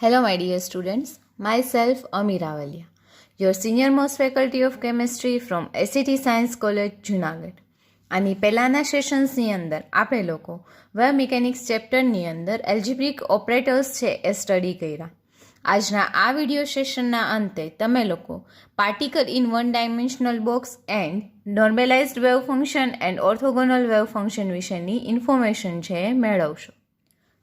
Hello, my dear students. Myself, Ami Ravalia, your senior most faculty of chemistry from SCT Science College, Junagadh. આની પહેલાંના સેશન્સની અંદર આપણે લોકો wave mechanics ચેપ્ટરની અંદર algebraic operators છે એ study કર્યા. આજના આ વિડીયો સેશનના અંતે તમે લોકો particle in one dimensional box and normalised wave function and orthogonal wave function વિશેની ઇન્ફોર્મેશન છે એ મેળવશો.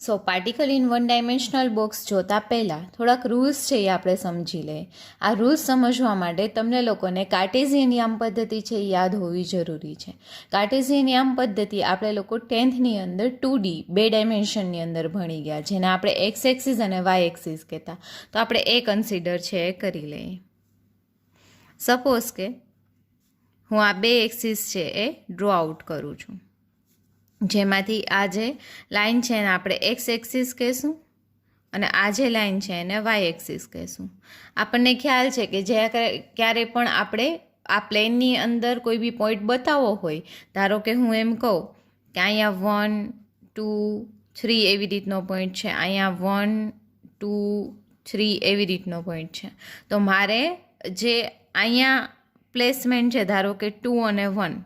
So particle in one dimensional box જોતા પહેલાં થોડાક રૂલ્સ છે એ આપણે સમજી લઈએ. આ રૂલ્સ સમજવા માટે તમને લોકોને કાર્ટેઝિયન યામ પદ્ધતિ છે એ યાદ હોવી જરૂરી છે. કાર્ટેઝિયન યામ પદ્ધતિ આપણે લોકો 10th અંદર 2D 2 ડાયમેન્શનની અંદર ભણી ગયા, જેને આપણે એક્સ એક્સિસ અને વાય એક્સિસ કહેતા. તો આપણે એ કન્સિડર છે એ કરી લઈએ. સપોઝ કે હું આ 2 એક્સિસ છે એ ડ્રો આઉટ કરું છું, જેમાંથી આ જે લાઇન છે એને આપણે એક્સ એક્સિસ કહેશું અને આ જે લાઇન છે એને વાય એક્સિસ કહેશું. આપણને ખ્યાલ છે કે ક્યારે પણ આપણે આ પ્લેનની અંદર કોઈ બી પોઈન્ટ બતાવવો હોય, ધારો કે હું એમ કહું કે અહીંયા 1 2 3 એવી રીતનો પોઈન્ટ છે, અહીંયા 1 2 3 એવી રીતનો પોઈન્ટ છે, તો મારે જે અહીંયા પ્લેસમેન્ટ છે, ધારો કે 2 અને 1,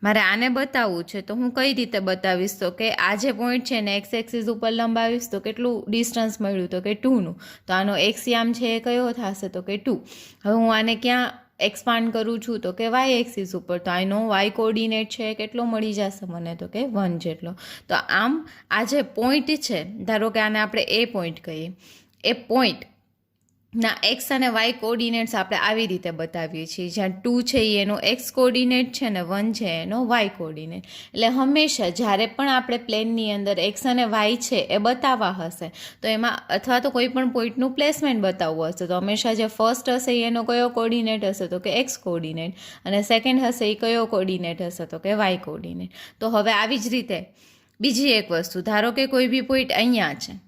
મારે આને બતાવવું છે, તો હું કઈ રીતે બતાવીશ? તો કે આ જે પોઈન્ટ છે ને એક્સ એક્સિસ ઉપર લંબાવીશ તો કેટલું ડિસ્ટન્સ મળ્યું? તો કે 2નું. તો આનો એક્સ યામ છે એ કયો થશે? તો કે 2. હવે હું આને ક્યાં એક્સપાન્ડ કરું છું? તો કે વાય એક્સિસ ઉપર. તો આનો વાય કોર્ડિનેટ છે કેટલો મળી જશે મને? તો કે 1 જેટલો. તો આમ આ જે પોઈન્ટ છે, ધારો કે આને આપણે એ પોઈન્ટ કહીએ, એ પોઈન્ટ ના એક્સ અને વાય કોર્ડિનેટ્સ આપણે આવી રીતે બતાવીએ છીએ. જ્યાં 2 છે એ એનો એક્સ કોર્ડિનેટ છે ને 1 છે એનો વાય કોર્ડિનેટ. એટલે હંમેશા જ્યારે પણ આપણે પ્લેનની અંદર એક્સ અને વાય છે એ બતાવવા હશે તો એમાં, અથવા તો કોઈ પણ પોઈન્ટનું પ્લેસમેન્ટ બતાવવું હશે, તો હંમેશા જે ફર્સ્ટ હશે એનો કયો કોર્ડિનેટ હશે? તો કે એક્સ કોર્ડિનેટ. અને સેકન્ડ હશે એ કયો કોર્ડિનેટ હશે? તો કે વાય કોર્ડિનેટ. તો હવે આવી જ રીતે બીજી એક વસ્તુ, ધારો કે કોઈ બી પોઈન્ટ અહીંયા છે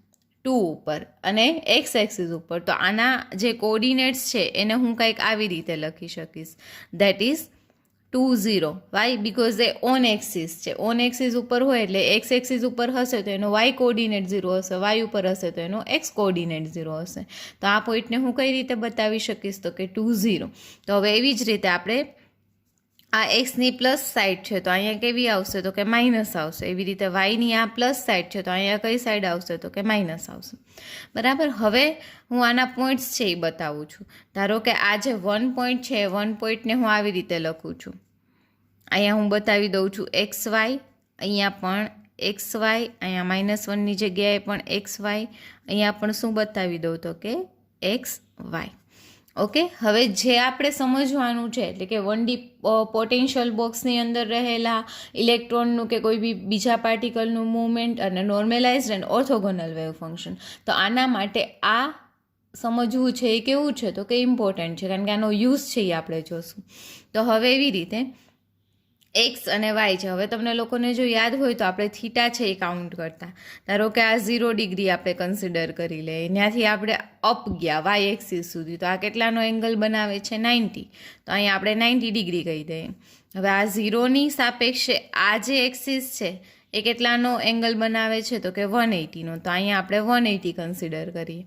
2 ઉપર અને એક્સ એક્સિસ ઉપર, તો આના જે કોર્ડિનેટ્સ છે એને હું કંઈક આવી રીતે લખી શકીશ, દેટ ઇઝ 2 0. વાય? બિકોઝ એ ઓન એક્સિસ છે. ઓન એક્સિસ ઉપર હોય એટલે એક્સ એક્સિસ ઉપર હશે તો એનો વાય કોર્ડિનેટ 0 હશે, વાય ઉપર હશે તો એનો એક્સ કોર્ડિનેટ 0 હશે. તો આ પોઈન્ટને હું કઈ રીતે બતાવી શકીશ? તો કે 2 0. તો હવે એવી જ રીતે આપણે આ એક્સની પ્લસ સાઈડ છે તો અહીંયા કેવી આવશે? તો કે માઇનસ આવશે. એવી રીતે વાયની આ પ્લસ સાઈડ છે તો અહીંયા કઈ સાઈડ આવશે? તો કે માઇનસ આવશે. બરાબર. હવે હું આના પોઈન્ટ્સ છે એ બતાવું છું. ધારો કે આ જે 1 પોઈન્ટ છે, 1 પોઈન્ટને હું આવી રીતે લખું છું. અહીંયા હું બતાવી દઉં છું એક્સ વાય, અહીંયા પણ એક્સ વાય, અહીંયા -1ની જગ્યાએ પણ એક્સ વાય, અહીંયા પણ શું બતાવી દઉં? તો કે એક્સ વાય. ઓકે. હવે જે આપણે સમજવાનું છે એટલે કે 1D પોટેન્શિયલ બોક્સની અંદર રહેલા ઇલેક્ટ્રોનનું કે કોઈ બી બીજા પાર્ટિકલનું મૂવમેન્ટ અને normalized and orthogonal wave function. તો આના માટે આ સમજવું છે એ કેવું છે? તો કે ઇમ્પોર્ટન્ટ છે, કારણ કે આનો યુઝ છે એ આપણે જોશું. તો હવે એવી રીતે એક્સ અને વાય છે. હવે તમને લોકોને જો યાદ હોય તો આપણે થીટા છે એ કાઉન્ટ કરતા. ધારો કે આ 0 ડિગ્રી આપણે કન્સિડર કરી લઈએ, ત્યાંથી આપણે અપ ગયા વાય એક્સિસ સુધી, તો આ કેટલાનો એંગલ બનાવે છે? 90. તો અહીંયા આપણે 90 ડિગ્રી કહી દઈએ. હવે આ 0ની સાપેક્ષે આ જે એક્સિસ છે એ કેટલાનો એંગલ બનાવે છે? તો કે 180નો. તો અહીંયા આપણે 180 કન્સિડર કરીએ.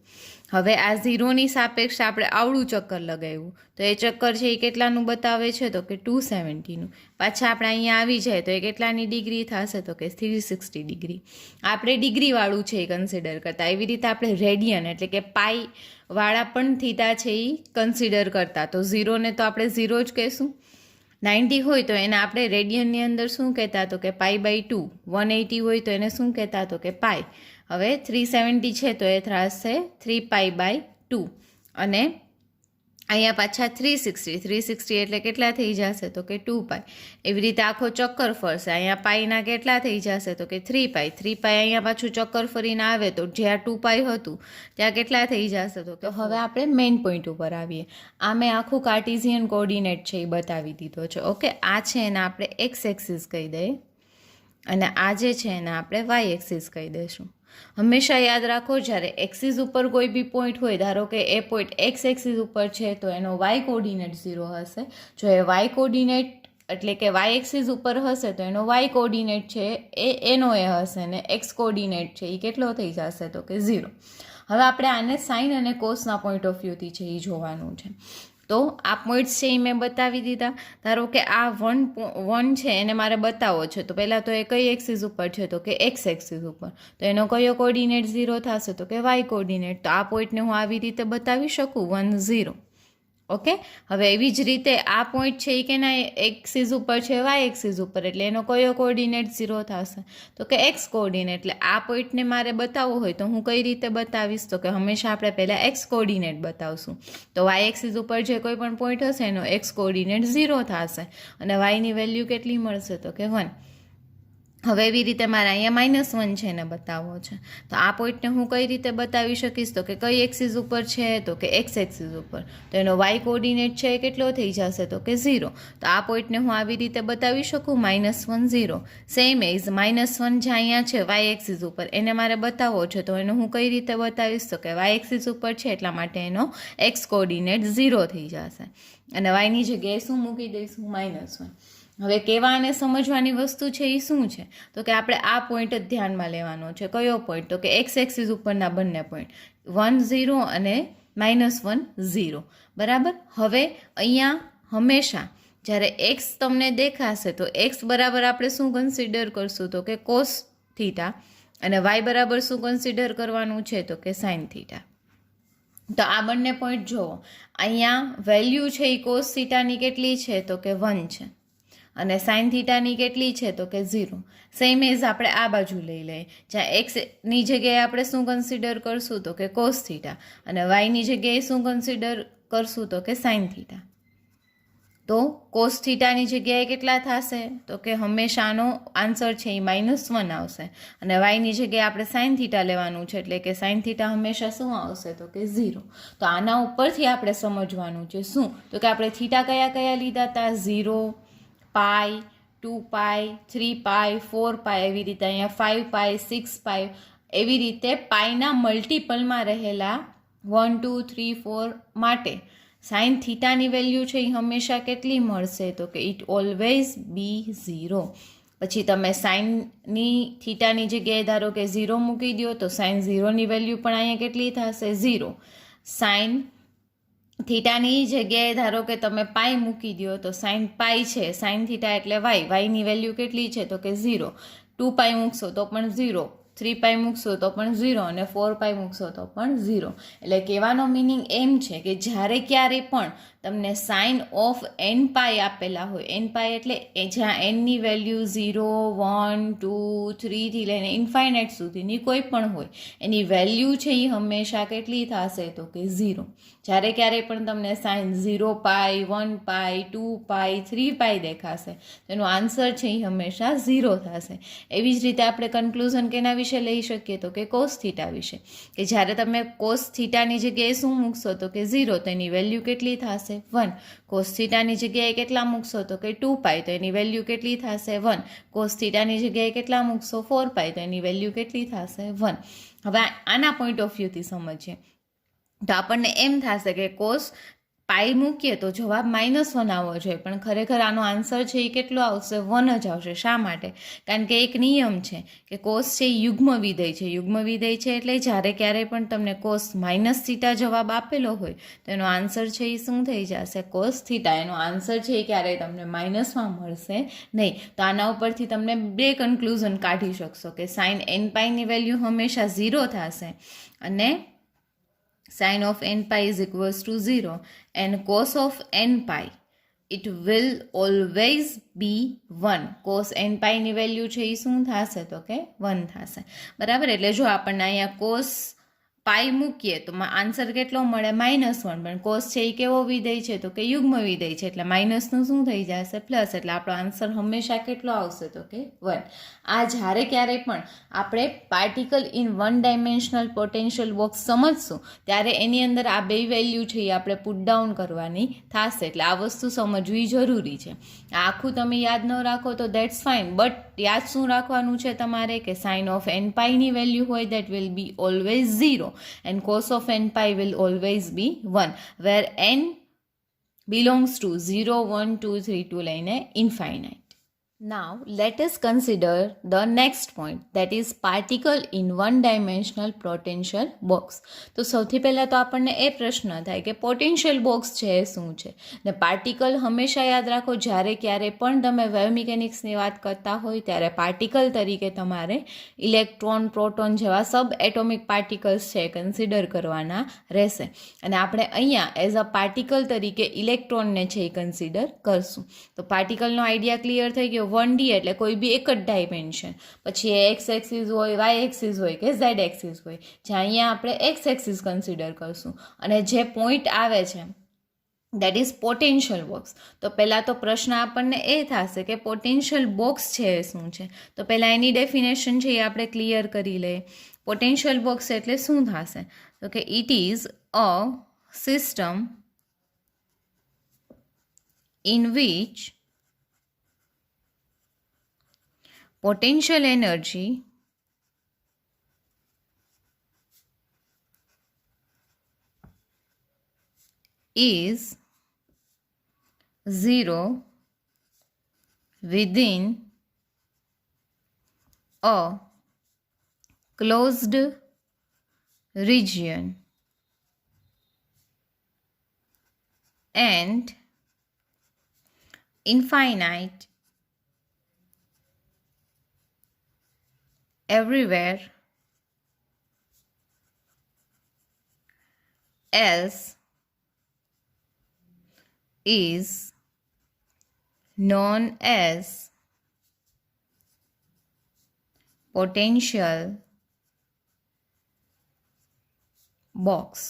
હવે આ 0ની સાપેક્ષે આપણે આવડું ચક્કર લગાવ્યું, તો એ ચક્કર છે એ કેટલાનું બતાવે છે? તો કે 270નું. પાછા આપણે અહીંયા આવી જાય તો એ કેટલાની ડિગ્રી થશે? તો કે 360 ડિગ્રી. આપણે ડિગ્રીવાળું છે એ કન્સિડર કરતા. એવી રીતે આપણે રેડિયન એટલે કે પાઈ વાળા પણ થીટા છે એ કન્સિડર કરતા. તો 0ને તો આપણે 0 જ કહેશું. 90 હોય તો એને આપણે રેડિયનની અંદર શું કહેતા? તો કે π/2. 180 હોય તો એને શું કહેતા? તો કે પાઈ. હવે 370 છે તો એ થશે 3π/2. અને અહીંયા પાછા 360 એટલે કેટલા થઈ જશે? તો કે 2π. એવી રીતે આખો ચક્કર ફરશે. અહીંયા પાઈના કેટલા થઈ જશે? તો કે 3π. અહીંયા પાછું ચક્કર ફરીને આવે તો જ્યાં 2π હતું ત્યાં કેટલા થઈ જશે? તો હવે આપણે મેઇન પોઈન્ટ ઉપર આવીએ. આ મેં આખું કાર્ટેઝિયન કોર્ડિનેટ છે એ બતાવી દીધો છે. ઓકે. આ છે એને આપણે એક્સ એક્સિસ કહી દઈએ અને આ જે છે એને આપણે વાય એક્સિસ કહી દઈશું. હંમેશા યાદ રાખો, જ્યારે એક્સિસ ઉપર કોઈ બી પોઈન્ટ હોય, ધારો કે એ પોઈન્ટ એક્સ એક્સિસ ઉપર છે તો એનો વાય કોર્ડિનેટ 0 હશે. જો એ વાય કોર્ડિનેટ એટલે કે વાય એક્સિસ ઉપર હશે તો એનો વાય કોર્ડિનેટ છે એનો એ હશે ને એક્સ કોર્ડિનેટ છે એ કેટલો થઈ જશે? તો કે 0. હવે આપણે આને સાઇન અને કોસના પોઈન્ટ ઓફ વ્યૂથી છે એ જોવાનું છે. તો આ પોઈન્ટ્સ છે એ મેં બતાવી દીધા. ધારો કે આ વન છે એને મારે બતાવવો છે, તો પહેલાં તો એ કઈ એક્સિસ ઉપર છે, તો કે એક્સ એક્સિસ ઉપર. તો એનો કયો કોર્ડિનેટ 0 થશે, તો કે વાય કોર્ડિનેટ. તો આ પોઈન્ટને હું આવી રીતે બતાવી શકું 1 0. ઓકે. હવે એવી જ રીતે આ પોઈન્ટ છે એ કેના એક્સિસ ઉપર છે, વાય એક્સિસ ઉપર, એટલે એનો કયો કોર્ડિનેટ 0 થશે, તો કે એક્સ કોર્ડિનેટ. એટલે આ પોઈન્ટને મારે બતાવવો હોય તો હું કઈ રીતે બતાવીશ, તો કે હંમેશા આપણે પહેલાં એક્સ કોર્ડિનેટ બતાવશું. તો વાય એક્સિસ ઉપર જે કોઈ પણ પોઈન્ટ હશે એનો એક્સ કોર્ડિનેટ 0 થશે અને વાયની વેલ્યુ કેટલી મળશે, તો કે 1. હવે એવી રીતે મારે અહીંયા -1 છે એને બતાવવો છે. તો આ પોઈન્ટને હું કઈ રીતે બતાવી શકીશ, તો કે કઈ એક્સિસ ઉપર છે, તો કે એક્સ એક્સિસ ઉપર. તો એનો વાય કોર્ડિનેટ છે એ કેટલો થઈ જશે, તો કે 0. તો આ પોઈન્ટને હું આવી રીતે બતાવી શકું -1 0. સેમ એઝ -1 જે અહીંયા છે વાય એક્સિસ ઉપર, એને મારે બતાવવો છે, તો એને હું કઈ રીતે બતાવીશ, તો કે વાય એક્સિસ ઉપર છે એટલા માટે એનો એક્સ કોર્ડિનેટ 0 થઈ જશે અને વાયની જગ્યાએ શું મૂકી દઈશું, -1. હવે કહેવા અને સમજવાની વસ્તુ છે એ શું છે, તો કે આપણે આ પોઈન્ટ જ ધ્યાનમાં લેવાનો છે. કયો પોઈન્ટ, તો કે એક્સ એક્સિસ ઉપરના બંને પોઈન્ટ 1 0 અને -1 0. બરાબર. હવે અહીંયા હંમેશા જ્યારે એક્સ તમને દેખાશે તો એક્સ બરાબર આપણે શું કન્સિડર કરશું, તો કે કોસ થીટા, અને વાય બરાબર શું કન્સિડર કરવાનું છે, તો કે સાઇન થીટા. તો આ બંને પોઈન્ટ જુઓ, અહીંયા વેલ્યુ છે એ કોસ થીટાની કેટલી છે, તો કે 1 છે અને સાઇન થીટાની કેટલી છે, તો કે 0. સેમ એઝ આપણે આ બાજુ લઈ લઈએ, જ્યાં એક્સની જગ્યાએ આપણે શું કન્સિડર કરશું, તો કે કોસ થીટા, અને વાયની જગ્યાએ શું કન્સિડર કરશું, તો કે સાઇન થીટા. તો કોસ થીટાની જગ્યાએ કેટલા થશે, તો કે હંમેશાનો આન્સર છે એ -1 આવશે અને વાયની જગ્યાએ આપણે સાઇન થીટા લેવાનું છે, એટલે કે સાઇન થીટા હંમેશા શું આવશે, તો કે 0. તો આના ઉપરથી આપણે સમજવાનું છે શું, તો કે આપણે થીટા કયા કયા લીધા હતા, 0, પાઈ, 2π, 3π, 4π, એવી રીતે અહીંયા 5π, 6π, એવી રીતે પાઈના મલ્ટિપલમાં રહેલા 1 2 3 4 માટે સાઇન થીટાની વેલ્યુ છે એ હંમેશા કેટલી મળશે, તો કે ઇટ ઓલવેઝ બી 0. પછી તમે સાઇનની થીટાની જગ્યાએ ધારો કે 0 મૂકી દો તો સાઇન 0ની વેલ્યુ પણ અહીંયા કેટલી થશે, 0. સાઇન થીટાની જગ્યાએ ધારો કે તમે પાઈ મૂકી દો તો સાઇન પાઈ છે, સાઇન થીટા એટલે વાયની વેલ્યુ કેટલી છે, તો કે 0. 2π મૂકશો તો પણ 0, 3π મૂકશો તો પણ 0 અને 4π મૂકશો તો પણ 0. એટલે કહેવાનો મિનિંગ એમ છે કે જ્યારે ક્યારે પણ તમને સાઇન ઓફ n પાઈ આપેલા હોય, n પાઈ એટલે જ્યાં nની વેલ્યુ 0 1 2 3 થી લઈને ઇન્ફાઇનાઇટ સુધીની કોઈ પણ હોય, એની વેલ્યુ છે એ હંમેશા કેટલી થશે, તો કે 0. જ્યારે ક્યારે પણ તમને સાઇન 0π 1π 2π 3π દેખાશે, તેનો આન્સર છે એ હંમેશા 0 થશે. એવી જ રીતે આપણે કન્ક્લુઝન કેના વિશે લઈ શકીએ, તો કે કોસ થીટા વિશે, કે જ્યારે તમે કોસ થીટાની જગ્યાએ શું મૂકશો, તો કે 0, તો એની વેલ્યુ કેટલી થશે, 1. કોસ થીટાની જગ્યાએ કેટલા મૂકશો, તો કે 2π, તો એની વેલ્યુ કેટલી થશે, 1. કોસ થીટાની જગ્યાએ કેટલા મૂકશો, 4π, તો એની વેલ્યુ કેટલી થશે, 1. હવે આના પોઈન્ટ ઓફ વ્યૂથી સમજીએ તો આપણને એમ થશે કે કોસ પાઈ મૂકીએ તો જવાબ -1 આવવો જોઈએ, પણ ખરેખર આનો આન્સર છે એ કેટલો આવશે, 1 જ આવશે. શા માટે? કારણ કે એક નિયમ છે કે કોસ છે એ યુગ્મ વિધેય છે. યુગ્મ વિધેય છે એટલે જ્યારે ક્યારેય પણ તમને કોસ -θ જવાબ આપેલો હોય તો એનો આન્સર છે એ શું થઈ જશે, કોસ થીટા. એનો આન્સર છે એ ક્યારેય તમને માઇનસમાં મળશે નહીં. તો આના ઉપરથી તમને બે કન્ક્લુઝન કાઢી શકશો કે સાઇન n પાઈની વેલ્યુ હંમેશા 0 થશે અને sin of n pi is equals to 0 and cos of n pi it will always be 1. cos n pi ની વેલ્યુ છે એ શું થશે, તો કે 1 થશે. બરાબર. એટલે જો આપણને અહીંયા cos પાઈ મૂકીએ તો આન્સર કેટલો મળે, -1. પણ કોસ છે એ કેવો વિધેય છે, તો કે યુગ્મ વિધેય છે, એટલે માઇનસનું શું થઈ જશે, પ્લસ. એટલે આપણો આન્સર હંમેશા કેટલો આવશે, તો કે 1. આ જ્યારે ક્યારેય પણ આપણે particle in 1 dimensional potential box સમજશું ત્યારે એની અંદર આ બે વેલ્યુ છે એ આપણે પુટ ડાઉન કરવાની થશે. એટલે આ વસ્તુ સમજવી જરૂરી છે. આખું તમે યાદ ન રાખો તો દેટ્સ ફાઇન, બટ યાદ શું રાખવાનું છે તમારે કે સાઇન ઓફ n પાઈની વેલ્યુ હોય that will be always 0 and cos of n pi will always be 1 where n belongs to 0 1 2 3 to લઈને infinite. Now let us consider the next point, that is particle in one dimensional potential box. તો સૌથી પહેલાં તો આપણને એ પ્રશ્ન થાય કે potential box છે એ શું છે. ને પાર્ટિકલ હંમેશા યાદ રાખો, જ્યારે ક્યારે પણ તમે વેવ મિકેનિક્સની વાત કરતા હોય ત્યારે પાર્ટિકલ તરીકે તમારે ઇલેક્ટ્રોન, પ્રોટોન જેવા સબ એટોમિક પાર્ટિકલ્સ છે કન્સિડર કરવાના રહેશે. અને આપણે અહીંયા એઝ અ પાર્ટિકલ તરીકે ઇલેક્ટ્રોનને છે એ કન્સિડર કરશું. તો પાર્ટિકલનો આઈડિયા ક્લિયર થઈ ગયો. 1D એટલે કોઈ બી એક જ ડાયમેન્શન, પછી એ એક્સ એક્સિસ હોય, વાય એક્સિસ હોય કે ઝેડ એક્સિસ હોય, જ્યાં અહીંયા આપણે એક્સ એક્સિસ કન્સિડર કરશું. અને જે પોઈન્ટ આવે છે દેટ ઇઝ પોટેન્શિયલ બોક્સ. તો પહેલાં તો પ્રશ્ન આપણને એ થશે કે પોટેન્શિયલ બોક્સ છે એ શું છે. તો પહેલાં એની ડેફિનેશન છે એ આપણે ક્લિયર કરી લઈએ. પોટેન્શિયલ બોક્સ એટલે શું થશે? તો કે it is a system in which potential energy is zero within a closed region and infinite everywhere else is known as potential box.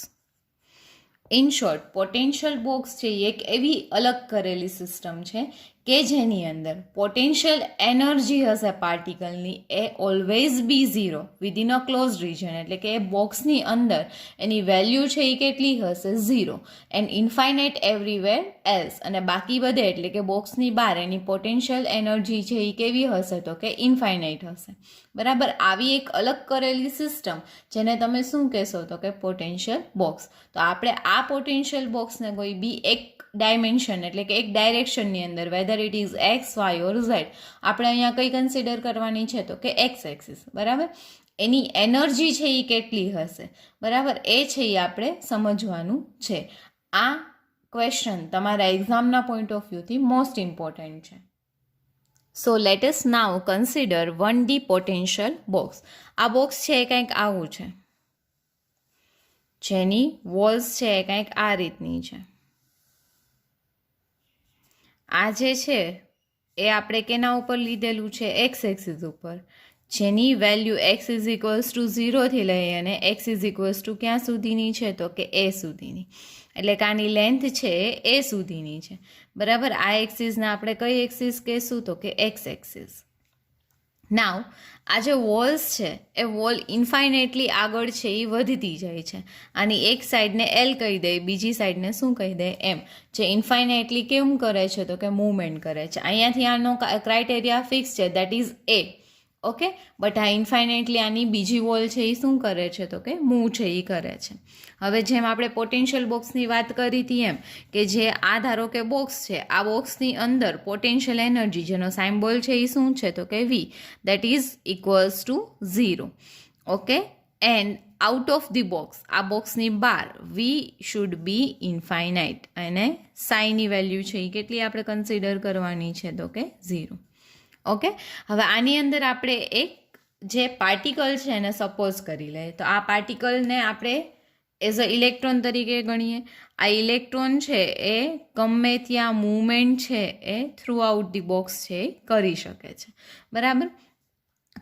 In short, potential box છે એ એક એવી અલગ કરેલી સિસ્ટમ છે કે જેની અંદર પોટેન્શિયલ એનર્જી હશે પાર્ટિકલની એ always be zero within a close region, એટલે કે એ બોક્સની અંદર એની વેલ્યુ છે એ કેટલી હશે? Zero. And infinite everywhere else, અને બાકી બધે એટલે કે બોક્સની બહાર એની પોટેન્શિયલ એનર્જી છે એ કેવી હશે? તો કે ઇન્ફાઇનાઇટ હશે. બરાબર. આવી એક અલગ કરેલી સિસ્ટમ જેને તમે શું કહેશો? તો કે પોટેન્શિયલ બોક્સ. તો આપણે આ પોટેન્શિયલ બોક્સને કોઈ બી એક ડાયમેન્શન એટલે કે એક ડાયરેક્શનની અંદર, whether it is X, Y or Z, આપણે અહીંયા કઈ કન્સિડર કરવાની છે? તો કે એક્સ એક્સિસ. બરાબર. એની એનર્જી છે એ કેટલી હશે? બરાબર. એ છે એ આપણે સમજવાનું છે. આ ક્વેશ્ચન તમારા એક્ઝામના પોઈન્ટ ઓફ વ્યૂથી મોસ્ટ ઇમ્પોર્ટન્ટ છે. સો લેટ અસ નાઉ કન્સિડર 1D પોટેન્શિયલ બોક્સ. આ બોક્સ છે એ કંઈક આવું છે, જેની વોલ્સ છે એ કંઈક આ રીતની છે. આ જે છે એ આપણે કેના ઉપર લીધેલું છે? એક્સ એક્સિસ ઉપર, જેની value x is equals to 0થી લઈ અને એક્સ ઇઝ ઇક્વલ્સ ટુ ક્યાં સુધીની છે? તો કે એ સુધીની. એટલે કે આની લેન્થ છે એ સુધીની છે. બરાબર. આ એક્સિસને આપણે કઈ એક્સિસ કહેશું? તો કે એક્સ એક્સિસ. નાવ આ જે વોલ્સ છે એ વોલ ઇન્ફાઇનેટલી આગળ છે એ વધતી જાય છે. આની એક સાઈડને એલ કહી દે, બીજી સાઈડને શું કહી દે? એમ. જે ઇન્ફાઇનેટલી કેમ કરે છે? તો કે મૂવમેન્ટ કરે છે. અહીંયાથી આનો ક્રાઇટેરિયા ફિક્સ છે, that is A. Okay. But આ ઇન્ફાઇનેટલી આની બીજી વોલ છે એ શું કરે છે? તો કે મૂવ છે એ કરે છે. હવે જેમ આપણે પોટેન્શિયલ બોક્સની વાત કરી હતી એમ કે જે આ ધારો કે બોક્સ છે, આ બોક્સની અંદર પોટેન્શિયલ એનર્જી જેનો સાઇમ્બોલ છે એ શું છે? તો કે V, that is equals to 0. Okay. And out of the box, આ બોક્સની બહાર વી શુડ બી ઇન્ફાઇનાઇટ, અને સાઈની વેલ્યુ છે એ કેટલી આપણે કન્સિડર કરવાની છે? તો કે 0. ઓકે. હવે આની અંદર આપણે એક જે પાર્ટિકલ છે એને સપોઝ કરી લઈએ. તો આ પાર્ટિકલને આપણે એઝ અ ઇલેક્ટ્રોન તરીકે ગણીએ. આ ઇલેક્ટ્રોન છે એ ગમે ત્યાં મૂવમેન્ટ છે એ થ્રુ આઉટ ધી બોક્સ છે એ કરી શકે છે. બરાબર.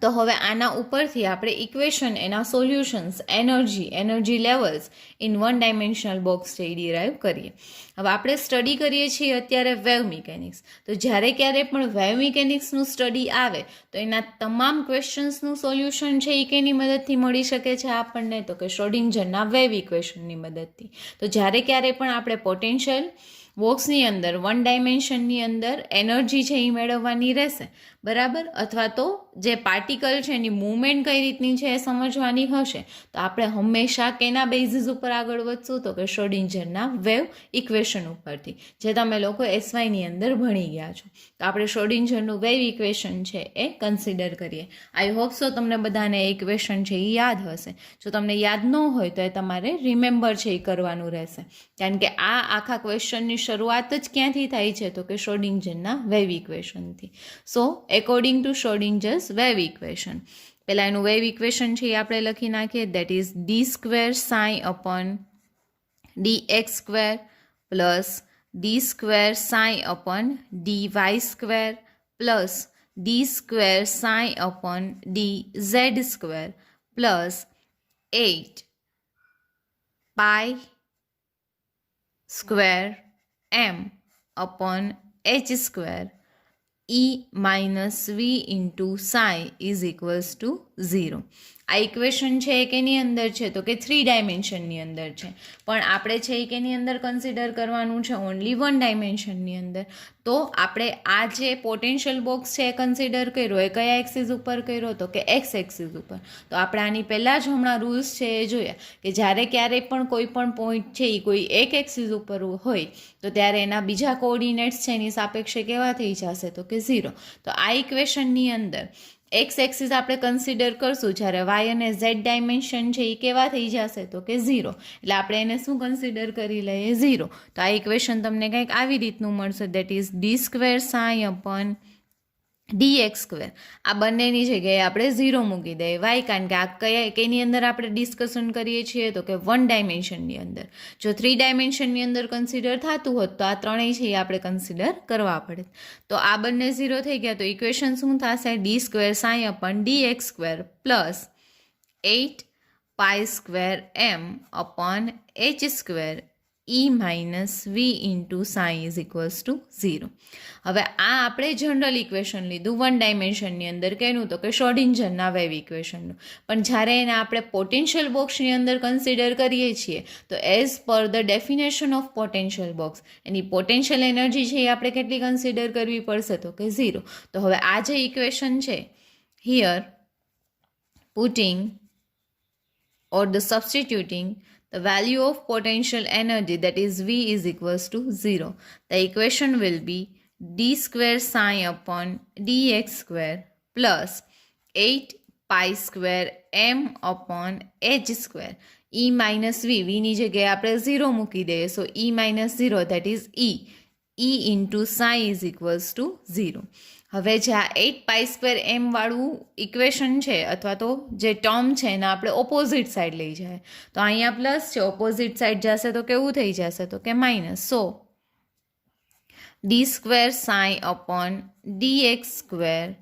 તો હવે આના ઉપરથી આપણે ઇક્વેશન, એના solutions, energy levels in one dimensional box છે એ ડિરાઈવ કરીએ. હવે આપણે સ્ટડી કરીએ છીએ અત્યારે વેવ મિકેનિક્સ. તો જ્યારે ક્યારે પણ વેવ મિકેનિક્સનું સ્ટડી આવે તો એના તમામ ક્વેશ્ચન્સનું સોલ્યુશન છે એ કેની મદદથી મળી શકે છે આપણને? તો કે શ્રોડિંજરના વેવ ઇક્વેશનની મદદથી. તો જ્યારે ક્યારે પણ આપણે પોટેન્શિયલ બોક્સની અંદર વન ડાયમેન્શનની અંદર એનર્જી છે એ મેળવવાની રહેશે, બરાબર, અથવા તો જે પાર્ટિકલ છે એની મૂવમેન્ટ કઈ રીતની છે એ સમજવાની હશે. તો આપણે હંમેશા કેના બેઝિસ ઉપર આગળ વધશું? તો કે શ્રોડિંજરના વેવ ઇક્વેશન ઉપરથી, જે તમે લોકો એસવાયની અંદર ભણી ગયા છો. તો આપણે શ્રોડિંજરનું વેવ ઇક્વેશન છે એ કન્સિડર કરીએ. આઈ હોપ સો તમને બધાને ઇક્વેશન છે એ યાદ હશે. જો તમને યાદ ન હોય તો એ તમારે રિમેમ્બર છે એ કરવાનું રહેશે, કારણ કે આ આખા ક્વેશ્ચનની શરૂઆત જ ક્યાંથી થાય છે? તો કે શ્રોડિંજરના વેવ ઇક્વેશનથી. So according to Schrodinger's wave equation, પહેલાં એનું વેવ ઇક્વેશન છે એ આપણે લખી નાખીએ. That is D square psi upon D x square plus d square psi upon d y square plus d square psi upon d z square plus 8 pi square M upon H square E minus V into psi is equals to 0. આ equation છે એ કેની અંદર છે? તો કે 3 ડાયમેન્શનની અંદર છે, પણ આપણે છે એ કેની અંદર કન્સિડર કરવાનું છે? ઓનલી 1 ડાયમેન્શનની અંદર. તો આપણે આ જે પોટેન્શિયલ બોક્સ છે એ કન્સિડર કર્યો એ કયા એક્સિસ ઉપર કર્યો? તો કે એક્સ એક્સિસ ઉપર. તો આપણે આની પહેલાં જ હમણાં રૂલ્સ છે એ જોયા કે જ્યારે ક્યારેય પણ કોઈ પણ પોઈન્ટ છે એ કોઈ એક એક્સિસ ઉપર હોય તો ત્યારે એના બીજા કોઓર્ડિનેટ્સ છે એની સાપેક્ષે કેવા થઈ જશે? તો કે 0. તો આ ઇક્વેશનની અંદર એક્સ એક્સિસ આપણે કન્સિડર કરશું, જ્યારે વાય અને ઝેડ ડાયમેન્શન છે એ કેવા થઈ જશે? તો કે 0. એટલે આપણે એને શું કન્સિડર કરી લઈએ? 0. તો આ ઇક્વેશન તમને કંઈક આવી રીતનું મળશે. That is D square psi upon D x square. આ બંનેની જગ્યાએ આપણે 0 મૂકી દઈએ. વાય? કારણ કે આ કેની અંદર આપણે ડિસ્કશન કરીએ છીએ? તો કે 1 ડાયમેન્શનની અંદર. જો 3 ડાયમેન્શનની અંદર કન્સિડર થતું હોત તો આ ત્રણેય છે એ આપણે કન્સિડર કરવા પડે. તો આ બંને 0 થઈ ગયા તો ઇક્વેશન શું થશે? D square psi upon D x square plus 8 pi square M upon H square E minus V into psi is equals to 0. હવે આ આપણે જનરલ ઇક્વેશન લીધું 1 ડાયમેન્શનની અંદર. કેનું? તો કે શ્રોડિંજરના વેવ ઇક્વેશનનું. પણ જ્યારે એને આપણે પોટેન્શિયલ બોક્સની અંદર કન્સિડર કરીએ છીએ તો as per the definition of potential box any potential energy છે એ આપણે કેટલી કન્સિડર કરવી પડશે? તો કે 0. તો હવે આ જે ઇક્વેશન છે here putting or the substituting the value of potential energy, that is V is equals to 0. The equation will be d square psi upon dx square plus 8 pi square m upon h square E minus V. V ની જગ્યાએ આપણે 0 મૂકી દઈએ. So E minus 0 that is E into psi is equals to 0. હવે જે આ 8 pi square એમ વાળું equation છે અથવા તો જે ટર્મ છે એને આપણે ઓપોઝિટ સાઈડ લઈ જાય તો અહીંયા પ્લસ છે, ઓપોઝિટ સાઈડ જશે તો કેવું થઈ જશે? તો કે minus. So D square psi upon D x square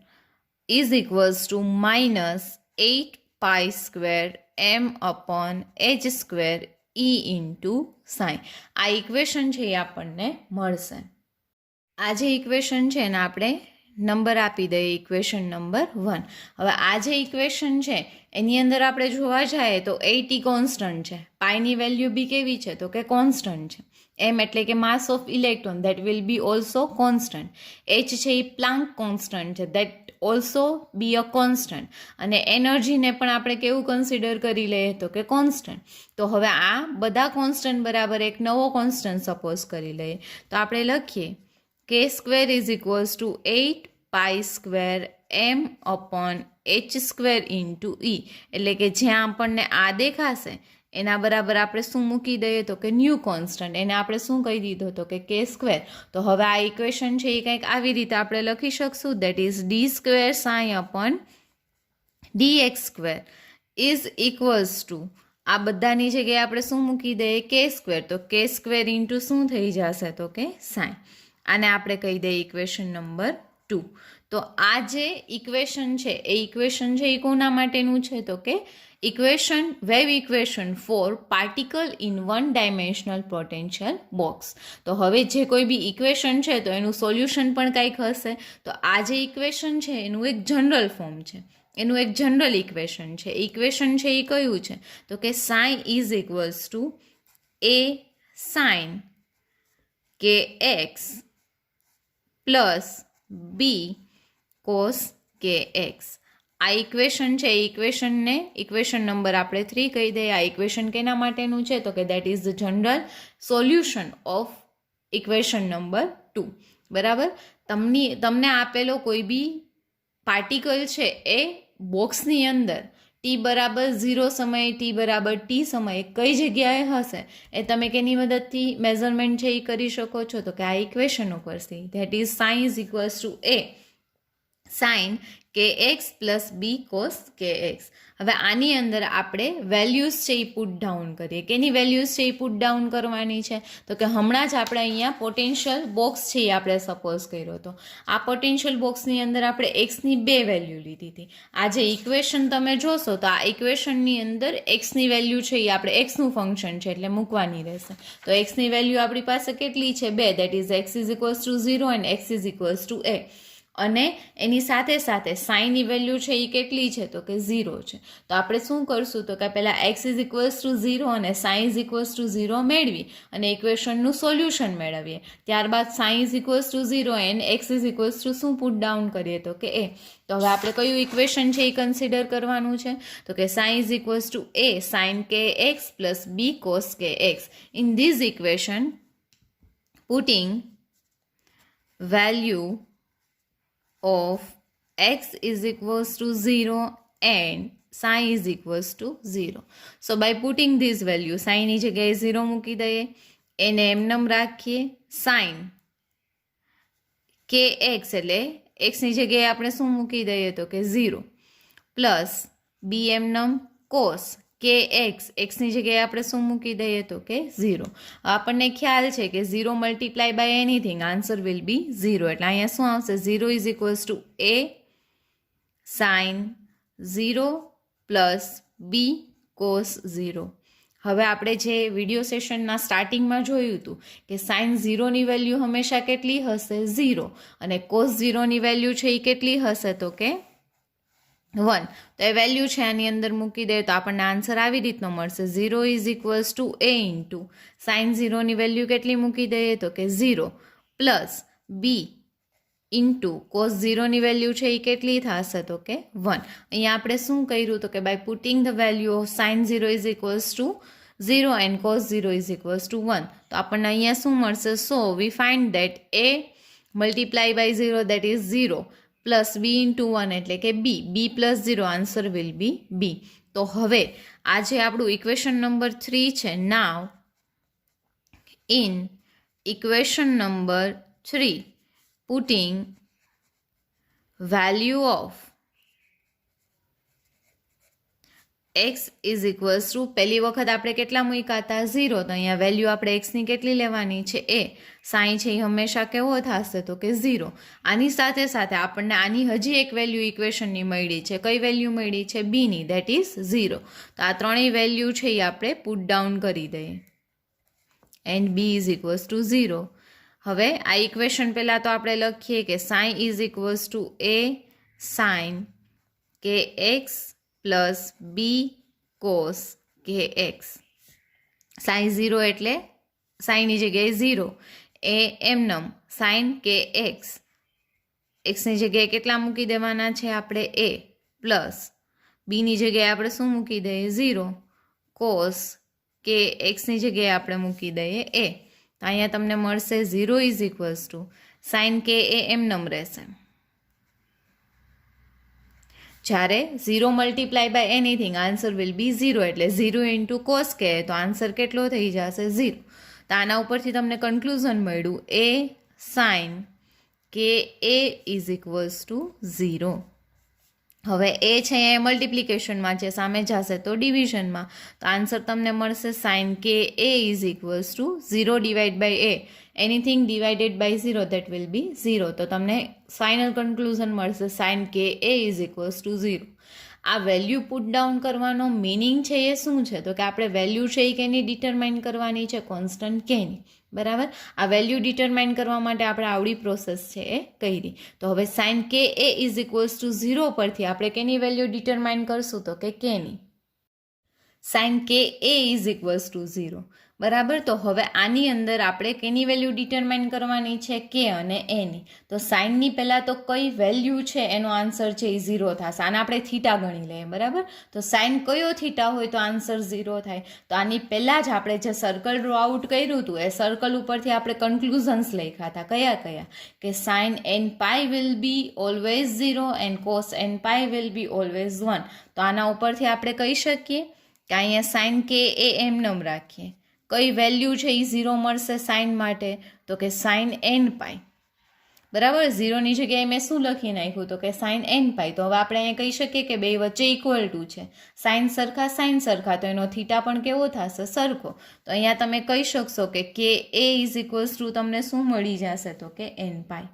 is equals to minus 8 pi square M upon H square E into psi. આ ઇક્વેશન છે એ આપણને મળશે. આ જે ઇક્વેશન છે એને આપણે નંબર આપી દઈએ ઇક્વેશન નંબર 1. હવે આ જે ઇક્વેશન છે એની અંદર આપણે જોવા જઈએ તો 8 કોન્સ્ટન્ટ છે, પાઈની વેલ્યુ બી કેવી છે? તો કે કોન્સ્ટન્ટ છે. એમ એટલે કે માસ of electron that will B also constant. H છે એ પ્લાન્ક કોન્સ્ટન્ટ છે, that also B a constant. અને એનર્જીને પણ આપણે કેવું કન્સિડર કરી લઈએ? તો કે કોન્સ્ટન્ટ. તો હવે આ બધા કોન્સ્ટન્ટ બરાબર એક નવો કોન્સ્ટન્ટ સપોઝ કરી લઈએ તો આપણે લખીએ કે square is equals to 8 pi square M upon H square into E. એટલે કે જ્યાં આપણને આ દેખાશે એના બરાબર આપણે શું મૂકી દઈએ? તો કે ન્યૂ કોન્સ્ટન્ટ. એને આપણે શું કહી દીધો? તો કે સ્ક્વેર. તો હવે આ ઇક્વેશન છે એ કંઈક આવી રીતે આપણે લખી શકશું. That is D square psi upon D x square is equals to આ બધાની જગ્યાએ આપણે શું મૂકી દઈએ? કે સ્ક્વેર. તો કે સ્ક્વેર ઇન્ટુ શું થઈ જશે? તો કે સાઈ. આને આપણે કહી દઈએ ઇક્વેશન નંબર 2. તો આ જે ઇક્વેશન છે એ ઇક્વેશન છે એ કોના માટેનું છે? તો કે equation wave equation for particle in 1 dimensional potential box. તો હવે જે કોઈ બી ઇક્વેશન છે તો એનું સોલ્યુશન પણ કંઈક હશે. તો આ જે ઇક્વેશન છે એનું એક જનરલ ફોર્મ છે, એનું એક જનરલ ઇક્વેશન છે. ઇક્વેશન છે એ કયું છે? તો કે psi is equals to A sine કે એક્સ પ્લસ બી કોસ કે એક્સ. આ ઇક્વેશન છે, ઇક્વેશનને ઇક્વેશન નંબર આપણે 3 કહી દઈએ. આ ઇક્વેશન કેના માટેનું છે? તો કે that is the general solution of equation number 2. બરાબર. તમને આપેલો કોઈ બી પાર્ટિકલ છે એ બોક્સની અંદર ટી બરાબર 0 સમયે, ટી બરાબર ટી સમયે કઈ જગ્યાએ હશે એ તમે કેની મદદથી મેઝરમેન્ટ છે એ કરી શકો છો? તો કે આ ઇક્વેશન ઉપરથી. That is sine is equals to A sine કે એક્સ પ્લસ બી કોસ કે એક્સ. હવે આની અંદર આપણે વેલ્યુઝ છે એ પુટ ડાઉન કરીએ. કેની વેલ્યુઝ છે એ પુટ ડાઉન કરવાની છે? તો કે હમણાં જ આપણે અહીંયા પોટેન્શિયલ બોક્સ છે એ આપણે સપોઝ કર્યો હતો. આ પોટેન્શિયલ બોક્સની અંદર આપણે એક્સની 2 વેલ્યુ લીધી હતી. આ જે ઇક્વેશન તમે જોશો તો આ ઇક્વેશનની અંદર એક્સની વેલ્યુ છે એ આપણે એક્સનું ફંક્શન છે એટલે મૂકવાની રહેશે. તો એક્સની વેલ્યુ આપણી પાસે કેટલી છે? 2. That is x is equals to 0 and x is equals to a. અને એની સાથે સાથે સાઈનની વેલ્યુ છે એ કેટલી છે? તો કે 0 છે. તો આપણે શું કરશું? તો કે પહેલાં એક્સ ઇઝ ઇક્વલ્સ ટુ 0 અને સાઇન ઇઝ ઇક્વલ્સ ટુ 0 મેળવી અને ઇક્વેશનનું સોલ્યુશન મેળવીએ. ત્યારબાદ sign is equals to 0 and x is equals to શું પુટ ડાઉન કરીએ? તો કે એ. તો હવે આપણે કયું ઇક્વેશન છે એ કન્સિડર કરવાનું છે? તો કે sine is equals to A sine કે એક્સ પ્લસ બી કોસ કે X. In this equation putting value of x is equals to 0 and psi is equals to 0. So by putting this value, psi ની જગ્યાએ 0 મૂકી દઈએ, એને એમનેમ રાખીએ. sin કે x એટલે x ની જગ્યાએ આપણે શું મૂકી દઈએ? તો કે 0 પ્લસ બી એમનેમ કોસ કે એક્સની જગ્યાએ આપણે શું મૂકી દઈએ? તો કે 0. આપણને ખ્યાલ છે કે 0 multiply by anything answer will be 0. એટલે અહીંયા શું આવશે? 0 is equals to A sine 0 plus B cos 0. હવે આપણે જે વિડીયો સેશનના સ્ટાર્ટિંગમાં જોયું હતું કે સાઇન 0ની વેલ્યુ હંમેશા કેટલી હશે? 0 અને કોસ 0ની વેલ્યુ છે એ કેટલી હશે? તો કે 1. તો એ વેલ્યુ છે આની અંદર મૂકી દે તો આપણને આન્સર આવી રીતનો મળશે. 0 is equals to A into sine 0ની વેલ્યુ કેટલી મૂકી દઈએ? તો કે 0 પ્લસ બી ઇન્ટુ કોસ 0ની વેલ્યુ છે એ કેટલી થશે? તો કે 1. અહીંયા આપણે શું કર્યું? તો કે by putting the value of sine 0 is equals to 0 and cos 0 is equals to 1. તો આપણને અહીંયા શું મળશે? So we find that A multiply by 0 that is 0 plus B into 1 એટલે કે બી. B plus 0 answer will be B. તો હવે આ જે આપણું ઇક્વેશન નંબર 3 છે, now in equation number 3 putting value of x is equals two પહેલી વખત આપણે કેટલા મૂક્યા હતા? 0. તો અહીંયા વેલ્યુ આપણે એક્સની કેટલી લેવાની છે? એ. સાઇન છે એ હંમેશા કેવો થશે? તો કે 0. આની સાથે સાથે આપણને આની હજી એક વેલ્યુ ઇક્વેશનની મળી છે. કઈ વેલ્યુ મળી છે? બીની. That is 0. તો આ ત્રણેય વેલ્યુ છે એ આપણે પુટ ડાઉન કરી દઈએ and b is equals to 0. હવે આ ઇક્વેશન પહેલાં તો આપણે લખીએ કે sine is equals to A sine કે એક્સ પ્લસ બી કોસ કે એક્સ. સાઇન 0 એટલે સાઇનની જગ્યાએ 0 એ એમનમ સાઇન કે એક્સની જગ્યાએ કેટલા મૂકી દેવાના છે આપણે? એ પ્લસ બીની જગ્યાએ આપણે શું મૂકી દઈએ? 0 કોસ કે એક્સની જગ્યાએ આપણે મૂકી દઈએ એ. તો અહીંયા તમને મળશે 0 ઇઝ ઇક્વલ્સ ટુ સાઇન કે એ એમનમ રહેશે. જ્યારે 0 multiply by anything answer will be 0 એટલે 0 ઇન્ટુ કોસ કે તો આન્સર કેટલો થઈ જશે? 0. તો આના ઉપરથી તમને કન્ક્લુઝન મળ્યું એ સાઇન કે એ ઇઝ ઇક્વલ્સ ટુ 0. હવે એ છે એ મલ્ટિપ્લિકેશનમાં છે, સામે જશે તો ડિવિઝનમાં. તો આન્સર તમને મળશે સાઇન કે A is equals to 0 divide by A. Anything divided by 0 that will be 0. તો તમને ફાઇનલ કન્ક્લુઝન મળશે સાઇન કે એ ઇઝ ઇક્વલ્સ ટુ 0. આ વેલ્યુ પુટ ડાઉન કરવાનો મિનિંગ છે એ શું છે? તો કે આપણે વેલ્યુ છે એ કેની ડિટરમાઇન કરવાની છે? કોન્સ્ટન્ટ કેની. બરાબર. આ વેલ્યુ ડિટરમાઇન કરવા માટે આપણે આવડી પ્રોસેસ છે એ કરી. તો હવે સાઇન કે એ ઇઝ ઇક્વલ્સ ટુ 0 પરથી આપણે કેની વેલ્યુ ડિટરમાઇન કરશું? તો કે કેની. સાઇન કે એ ઇઝ ઇક્વલ્સ ટુ 0. બરાબર. તો હવે આની અંદર આપણે કેની વેલ્યુ ડિટરમાઇન કરવાની છે, કે અને એની. તો સાઇનની પહેલાં તો કઈ વેલ્યુ છે એનો આન્સર છે એ 0 થશે. આને આપણે થીટા ગણી લઈએ. બરાબર. તો સાઇન કયો થીટા હોય તો આન્સર 0 થાય. તો આની પહેલાં જ આપણે જે સર્કલ ડ્રો આઉટ કર્યું હતું એ સર્કલ ઉપરથી આપણે કન્ક્લુઝન્સ લખ્યા હતા. કયા કયા? કે sine n pi will be always 0 and cos n pi will be always 1. તો આના ઉપરથી આપણે કહી શકીએ કે અહીંયા સાઇન કે એ એમનેમ રાખીએ. કઈ વેલ્યુ છે એ 0 મળશે સાઇન માટે? તો કે સાઇન એન પાઈ. બરાબર. 0ની જગ્યાએ મેં શું લખી નાખ્યું? તો કે સાઇન એન પાઈ. તો હવે આપણે અહીંયા કહી શકીએ કે બે વચ્ચે ઇક્વલ ટુ છે. સાઇન સરખા સાઇન સરખા, તો એનો થીટા પણ કેવો થશે? સરખો. તો અહીંયા તમે કહી શકશો કે એ ઇઝ ઇક્વલ્સ ટુ તમને શું મળી જશે? તો કે એન પાઈ.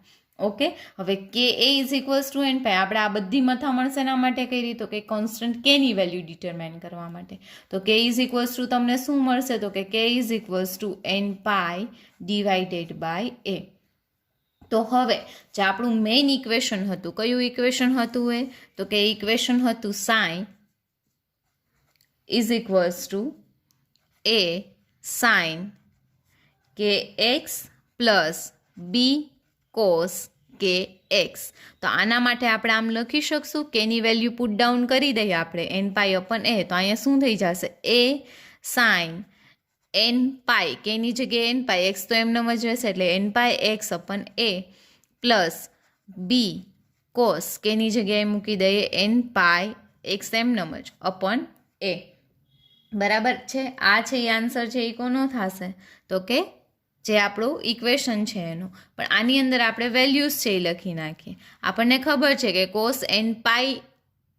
ઓકે. હવે કે A is equals to n પાઈ આપણે આ બધી મથામણ શેના માટે કરી? તો કે કોન્સ્ટન્ટ કેની વેલ્યુ ડિટરમાઇન કરવા માટે. તો કે ઇઝ ઇક્વલ્સ ટુ તમને શું મળશે? તો કે is equals to n pi divided by a. તો હવે જે આપણું મેઇન ઇક્વેશન હતું, કયું ઇક્વેશન હતું એ? તો કે ઇક્વેશન હતું sine is equals to A sine કે એક્સ પ્લસ બી કોસ કે એક્સ. તો આના માટે આપણે આમ લખી શકશું, કેની વેલ્યુ પુટ ડાઉન કરી દઈએ આપણે એન પાઈ અપન એ. તો અહીંયા શું થઈ જશે? એ સાઇન એન પાઈ, કેની જગ્યાએ એન પાઈ, એક્સ તો એમનેમ જ રહેશે એટલે N pi x upon a plus B cos, કેની જગ્યાએ મૂકી દઈએ એન પાઈ એક્સ એમનેમ જ અપન એ. બરાબર છે. આ છે એ આન્સર છે એ કોનો થશે? તો કે જે આપણું ઇક્વેશન છે એનું. પણ આની અંદર આપણે વેલ્યુઝ છે એ લખી નાખીએ. આપણને ખબર છે કે કોસ એન પાઈ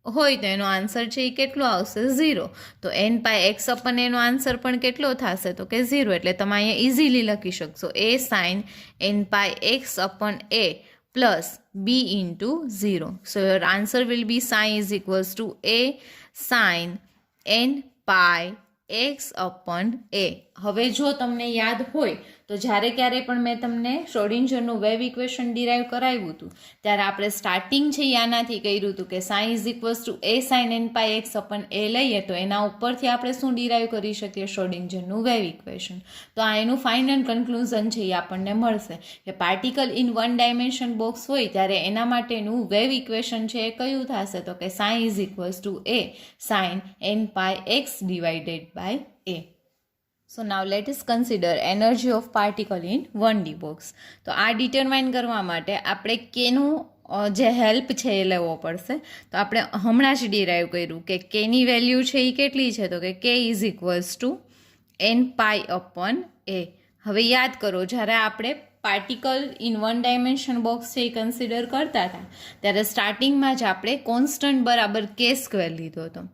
હોય તો એનો આન્સર છે એ કેટલો આવશે? 0. તો એન પાઈ એક્સ અપન એનો આન્સર પણ કેટલો થશે? તો કે 0. એટલે તમે અહીંયા ઇઝીલી લખી શકશો A sine n pi x upon a plus B into 0. So your answer will be sine is equals to A sine n pi x upon a. હવે જો તમને યાદ હોય તો જ્યારે ક્યારે પણ મેં તમને શ્રોડિંજરનું વેવ ઇક્વેશન ડિરાઈવ કરાવ્યું હતું ત્યારે આપણે સ્ટાર્ટિંગ છે આનાથી કર્યું હતું કે sine is equals to A sine n pi x upon a લઈએ તો એના ઉપરથી આપણે શું ડિરાઈવ કરી શકીએ? શ્રોડિંજરનું વેવ ઇક્વેશન. તો આ એનું ફાઇનલ કન્ક્લુઝન છે એ આપણને મળશે કે particle in one dimension box હોય ત્યારે એના માટેનું વેવ ઇક્વેશન છે એ કયું થશે? તો કે sine is equals to A sine n pi x divided by a. So now let us consider energy of particle in 1D box. તો આ ડિટરમાઇન કરવા માટે આપણે કેનું જે હેલ્પ છે એ લેવો પડશે. તો આપણે હમણાં જ ડિરાઈવ કર્યું કે કેની વેલ્યુ છે એ કેટલી છે? તો કે is equals to n pi અપન a. હવે યાદ કરો, જ્યારે આપણે particle in one dimension box છે એ કન્સિડર કરતા હતા ત્યારે સ્ટાર્ટિંગમાં જ આપણે કોન્સ્ટન્ટ બરાબર કે સ્ક્વેર લીધો હતો.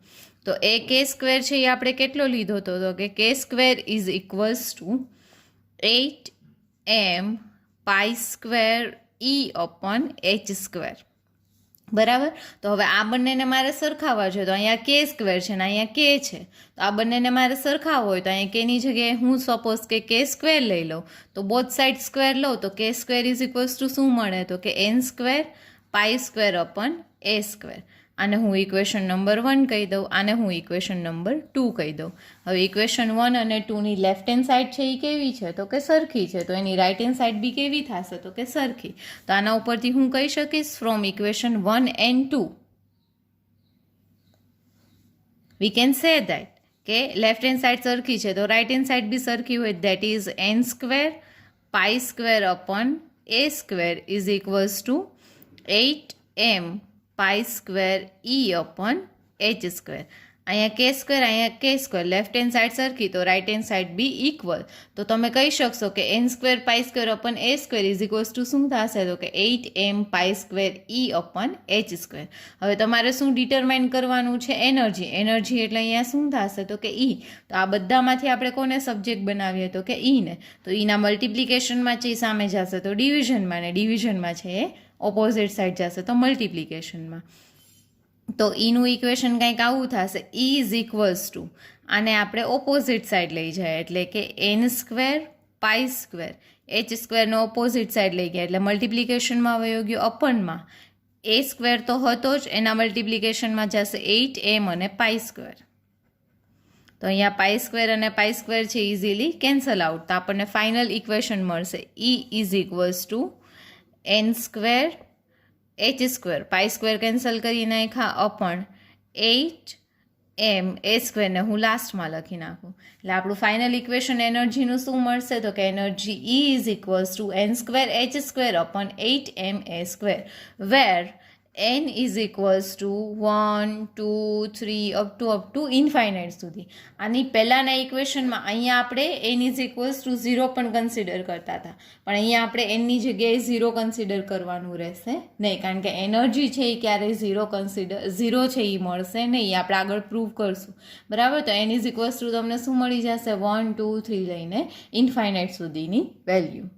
તો એ કે સ્ક્વેર છે એ આપણે કેટલો લીધો હતો? તો કે square is equals to 8m pi square E upon h square. બરાબર. તો હવે આ બંનેને મારે સરખાવવા છે તો અહીંયા કે સ્ક્વેર છે ને અહીંયા કે છે. તો આ બંનેને મારે સરખાવવો હોય તો અહીંયા કેની જગ્યાએ હું સપોઝ કે સ્ક્વેર લઈ લઉં તો બોથ સાઇડ સ્ક્વેર લઉં તો કે સ્ક્વેર ઇઝ ઇક્વલ્સ ટુ શું મળે? તો કે n square pi square upon a square. આને હું ઇક્વેશન નંબર 1 કહી દઉં, આને હું ઇક્વેશન નંબર 2 કહી દઉં. હવે ઇક્વેશન 1 અને 2ની લેફ્ટ હેન્ડ સાઇડ છે એ કેવી છે? તો કે સરખી છે. તો એની રાઇટ હેન્ડ સાઇડ બી કેવી થશે? તો કે સરખી. તો આના ઉપરથી હું કહી શકીશ from equation 1 and 2 we can say that કે લેફ્ટ હેન્ડ સાઇડ સરખી છે તો રાઇટ હેન્ડ સાઇડ બી સરખી હોય. That is n square pi square upon a square is equals to 8m pi square E upon h square. અહીંયા કે square left hand side સરખી તો રાઇટ હેન્ડ સાઇડ બી ઇક્વલ. તો તમે કહી શકશો કે n square pi square upon a square is equals to શું થશે? તો કે 8m pi square E upon h square. હવે તમારે શું ડિટરમાઇન કરવાનું છે? એનર્જી. એનર્જી એટલે અહીંયા શું થશે? તો કે ઈ. તો આ બધામાંથી આપણે કોને સબ્જેક્ટ બનાવીએ? તો કે ઈને. તો ઈના મલ્ટિપ્લિકેશનમાં છે સામે જશે તો ડિવિઝનમાં, ને ડિવિઝનમાં છે એ ઓપોઝિટ સાઇડ જશે તો મલ્ટિપ્લિકેશનમાં. તો ઈનું ઇક્વેશન કંઈક આવું થશે, ઈ ઇઝ ઇક્વલ્સ ટુ આને આપણે ઓપોઝિટ સાઇડ લઈ જાય એટલે કે n square pi square h સ્ક્વેરનો ઓપોઝિટ સાઇડ લઈ ગયા એટલે મલ્ટિપ્લિકેશનમાં વયો ગયો અપનમાં. એ સ્ક્વેર તો હતો જ, એના મલ્ટિપ્લિકેશનમાં જશે 8m અને પાઈ સ્ક્વેર. તો અહીંયા પાઈ સ્ક્વેર અને પાઈ સ્ક્વેર છે ઇઝીલી કેન્સલ આઉટ. તો આપણને ફાઇનલ ઇક્વેશન મળશે E is equals to n square h square, pi square cancel કરી નાખ્યા, અપોન 8m સ્ક્વેરને હું લાસ્ટમાં લખી નાખું. એટલે આપણું ફાઇનલ ઇક્વેશન એનર્જીનું શું મળશે? તો કે energy E is equals to n square h square upon 8m square, where n is equals to 1 2 3 up to infinite સુધી. આની પહેલાંના ઇક્વેશનમાં અહીંયા આપણે n ઇઝ ઇક્વલ્સ ટુ 0 પણ કન્સિડર કરતા હતા, પણ અહીંયા આપણે એનની જગ્યાએ 0 કન્સિડર કરવાનું રહેશે નહીં, કારણ કે એનર્જી છે એ ક્યારેય 0 છે એ મળશે નહીં, એ આપણે આગળ પ્રૂવ કરશું. બરાબર? તો n ઇઝ ઇક્વલ્સ ટુ તમને શું મળી જશે? 1 2 3 લઈને ઇન્ફાઇનાઇટ સુધીની value.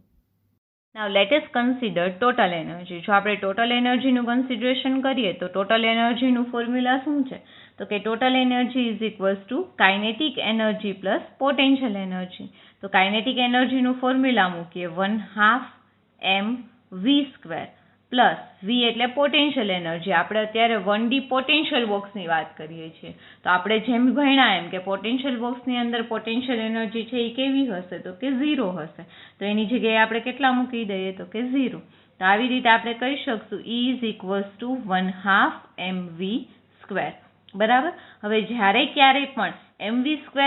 Now let us consider total energy. જો આપણે ટોટલ એનર્જીનું કન્સિડરેશન કરીએ તો ટોટલ એનર્જીનું ફોર્મ્યુલા શું છે? તો કે total energy is equals two kinetic energy plus potential energy. તો કાઇનેટિક એનર્જીનું ફોર્મ્યુલા મૂકીએ 1/2 mv² પ્લસ વી એટલે પોટેન્શિયલ એનર્જી. આપણે અત્યારે 1D પોટેન્શિયલ બોક્સની વાત કરીએ છીએ, તો આપણે જેમ ભણ્યા એમ કે પોટેન્શિયલ બોક્સની અંદર પોટેન્શિયલ એનર્જી છે એ કેવી હશે? તો કે 0 હશે. તો એની જગ્યાએ આપણે કેટલા મૂકી દઈએ? તો કે 0. તો આવી રીતે આપણે કહી શકશું E is equals two 1/2 mv². બરાબર? હવે જ્યારે ક્યારેય પણ mv²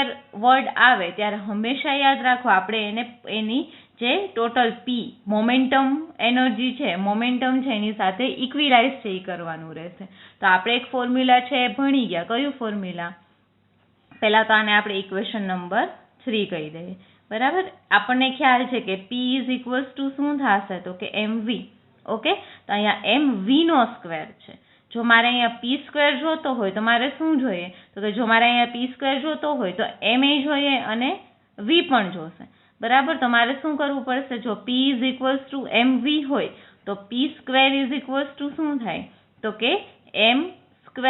વર્ડ આવે ત્યારે હંમેશા યાદ રાખો આપણે એની જે ટોટલ પી મોમેન્ટમ એનર્જી છે, મોમેન્ટમ છે એની સાથે ઇક્વિલાઇઝ છે એ કરવાનું રહેશે. તો આપણે એક ફોર્મ્યુલા છે એ ભણી ગયા. કયું ફોર્મ્યુલા? પહેલાં તો આને આપણે ઇક્વેશન નંબર 3 કહી દઈએ. બરાબર? આપણને ખ્યાલ છે કે P ઇઝ ઇક્વલ્સ ટુ શું થશે? તો કે mv. ઓકે? તો અહીંયા mv નો સ્ક્વેર છે. જો મારે અહીંયા p² જોતો હોય તો મારે શું જોઈએ? તો કે જો મારે અહીંયા p² જોતો હોય તો m એ જોઈએ અને v પણ જોશે. બરાબર? તો મારે શું કરવું પડશે? જો p is equals two mv હોય તો p² ઇઝ ઇક્વલ્સ ટુ શું થાય? તો કે m²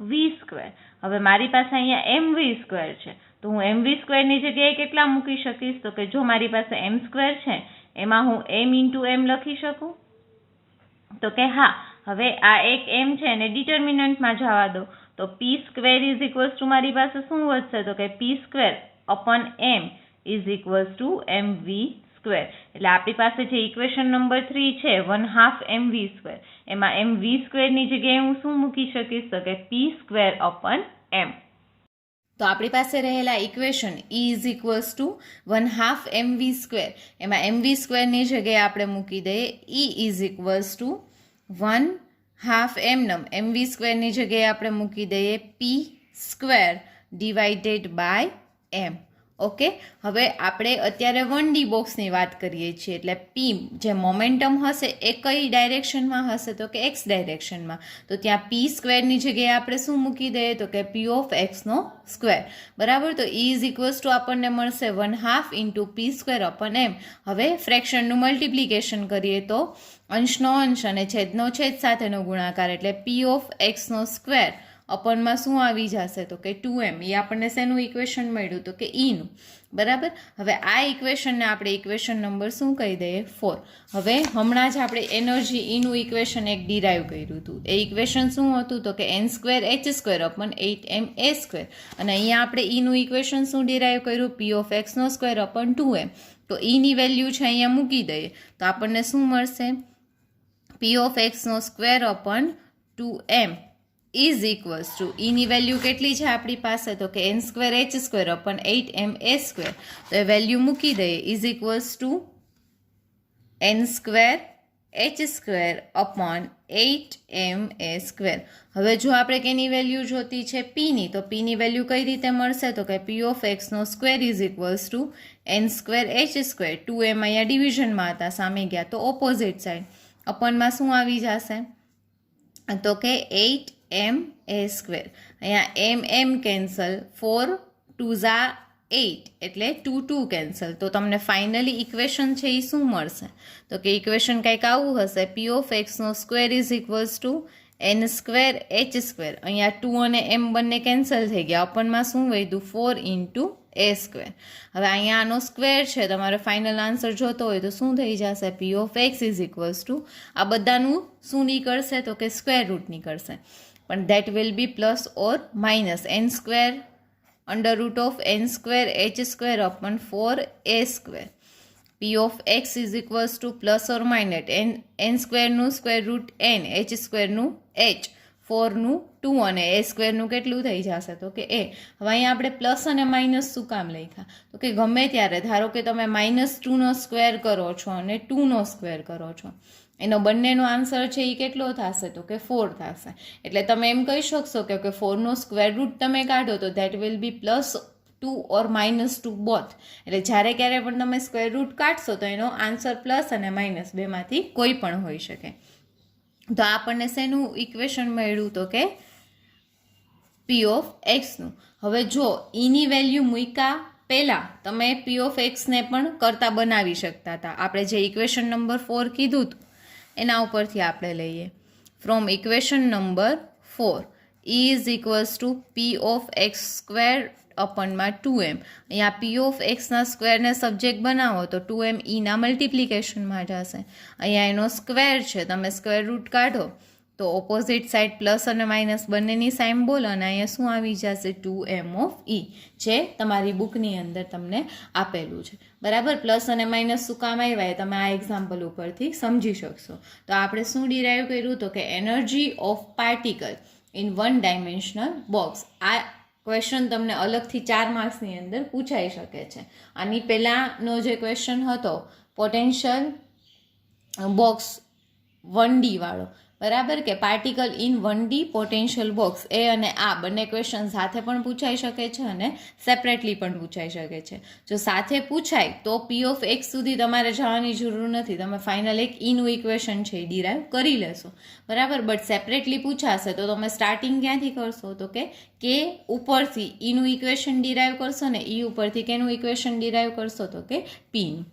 v². હવે મારી પાસે અહીંયા mv² છે, તો હું mv² ની જગ્યાએ કેટલા મૂકી શકીશ? તો કે જો મારી પાસે m² છે એમાં હું m ઇન્ટુ m લખી શકું? તો કે હા. હવે આ એક m છે એને ડિટર્મિનન્ટમાં જવા દો, તો p² ઇઝ ઇક્વલ્સ ટુ મારી પાસે શું વધશે? તો કે p² upon m is equals two mv². એટલે આપણી પાસે જે ઇક્વેશન નંબર 3 છે 1/2 mv², એમાં mv² ની જગ્યાએ હું શું મૂકી શકીશ? તો કે p² અપોન m. તો આપણી પાસે રહેલા equation E is equals two 1/2 mv², એમાં mv² ની જગ્યાએ આપણે મૂકી દઈએ E is equals two 1/2 mv² ની જગ્યાએ આપણે મૂકી દઈએ p² divided by m. Okay? હવે આપણે અત્યારે 1D બોક્સની વાત કરીએ છીએ, એટલે P જે મોમેન્ટમ હશે એ કઈ ડાયરેક્શનમાં હશે? તો કે x ડાયરેક્શનમાં. તો ત્યાં p² ની જગ્યાએ આપણે શું મૂકી દઈએ? તો કે p ઓફ x નો સ્ક્વેર. બરાબર? તો E ઇઝ ઇક્વલ્સ ટુ આપણને મળશે 1/2 ઇન્ટુ p² અપોન m. હવે ફ્રેક્શનનું મલ્ટિપ્લિકેશન કરીએ તો અંશનો અંશ અને છેદનો છેદ સાથેનો ગુણાકાર, એટલે p ઓફ x નો સ્ક્વેર અપોનમાં શું આવી જશે? તો કે 2m. એ આપણને શેનું ઇક્વેશન મળ્યું? તો કે E નું. બરાબર? હવે આ ઇક્વેશનને આપણે ઇક્વેશન નંબર શું કહી દઈએ? 4. હવે હમણાં જ આપણે એનર્જી E નું ઇક્વેશન એક ડિરાઈવ કર્યું હતું. એ ઇક્વેશન શું હતું? તો કે n² h² અપોન 8m² અને અહીંયા આપણે E નું ઇક્વેશન શું ડિરાઈવ કર્યું? p ઓફ x નો સ્ક્વેર અપોન 2m. તો E ની વેલ્યુ છે અહીંયા મૂકી દઈએ તો આપણને શું મળશે? p ઓફ x નો square upon 2m is equals to ની વેલ્યુ કેટલી છે આપણી પાસે? તો કે n² h² અપોન 8m². તો એ વેલ્યુ મૂકી દઈએ is equals to n² h² upon 8m². હવે જો આપણે કેની વેલ્યુ જોતી છે? p ની. તો p ની વેલ્યુ કઈ રીતે મળશે? તો કે p ઓફ x નો square is equals to n² h². 2m અહીંયા ડિવિઝનમાં હતા, સામે ગયા તો ઓપોઝિટ સાઈડ અપોનમાં શું આવી જશે? તો કે 8m². અહીંયા m કેન્સલ, 4 2 8 એટલે 2 2 કેન્સલ. તો તમને ફાઇનલી ઇક્વેશન છે એ શું મળશે? તો કે ઇક્વેશન કંઈક આવું હશે p ઓફ x નો square is equals to n² h². અહીંયા 2 અને m બંને કેન્સલ થઈ ગયા, અપનમાં શું વધ્યું? 4 ઇન્ટુ a². હવે અહીંયા આનો સ્ક્વેર છે, તમારે ફાઇનલ આન્સર જોતો હોય તો શું થઈ જશે? p of x is equals to આ બધાનું શું નીકળશે? તો કે સ્ક્વેર રૂટ નીકળશે, પણ that will be plus or minus n² under root of n square h square upon 4a square. P of x is equals to plus or minus n સ્ક્વેરનું square root n, h સ્ક્વેરનું h, 4નું 2 અને એ સ્ક્વેરનું કેટલું થઈ જશે તો કે એ. હવે અહીંયા આપણે પ્લસ અને માઇનસ શું કામ લખ્યા તો કે ગમે ત્યારે ધારો કે તમે -2નો સ્ક્વેર કરો છો અને 2નો સ્ક્વેર કરો છો, એનો બંનેનો આન્સર છે એ કેટલો થશે તો કે 4 થશે. એટલે તમે એમ કહી શકશો કે 4નો સ્ક્વેર રૂટ તમે કાઢો તો that will B +2 or -2 both. એટલે જ્યારે ક્યારે પણ તમે સ્ક્વેર રૂટ કાઢશો તો એનો આન્સર પ્લસ અને માઇનસ બેમાંથી કોઈ પણ હોઈ શકે. તો આપણને શેનું ઇક્વેશન મળ્યું તો કે પી ઓફ એક્સનું. હવે જો ઈની વેલ્યુ મૂક્યા પહેલાં તમે પી ઓફ એક્સને પણ કરતા બનાવી શકતા હતા. આપણે જે ઇક્વેશન નંબર 4 કીધું હતું એના ઉપરથી આપણે લઈએ. From equation number 4 is equals to p of x square અપનમાં 2m. અહીંયા પી ઓફ એક્સના સ્ક્વેરને સબ્જેક્ટ બનાવો તો 2m ઈના મલ્ટિપ્લિકેશનમાં જશે. અહીંયા એનો સ્ક્વેર છે, તમે સ્ક્વેર રૂટ કાઢો તો ઓપોઝિટ સાઈડ પ્લસ અને માઇનસ બંનેની સાઇન બોલો અને અહીંયા શું આવી જશે 2m ઓફ ઈ, જે તમારી બુકની અંદર તમને આપેલું છે. બરાબર, પ્લસ અને માઇનસ શું કામ આવ્યા તમે આ એક્ઝામ્પલ ઉપરથી સમજી શકશો. તો આપણે શું ડિરાઈવ કર્યું તો કે energy of particle in 1 dimensional box. આ ક્વેશ્ચન તમને અલગથી 4 માર્ક્સની અંદર પૂછાઈ શકે છે. આની પહેલાંનો જે ક્વેશ્ચન હતો પોટેન્શિયલ બોક્સ 1D વાળો, બરાબર, કે particle in 1D potential box, એ અને આ બંને ક્વેશ્ચન સાથે પણ પૂછાઈ શકે છે અને સેપરેટલી પણ પૂછાઈ શકે છે. જો સાથે પૂછાય તો પી ઓફ એક્સ સુધી તમારે જવાની જરૂર નથી, તમે ફાઇનલ એક ઈનું ઇક્વેશન છે એ ડિરાઈવ કરી લેશો. બરાબર, બટ સેપરેટલી પૂછાશે તો તમે સ્ટાર્ટિંગ ક્યાંથી કરશો તો કે ઉપરથી ઈનું ઇક્વેશન ડિરાઈવ કરશો ને ઈ ઉપરથી કેનું ઇક્વેશન ડિરાઈવ કરશો તો કે પીનું.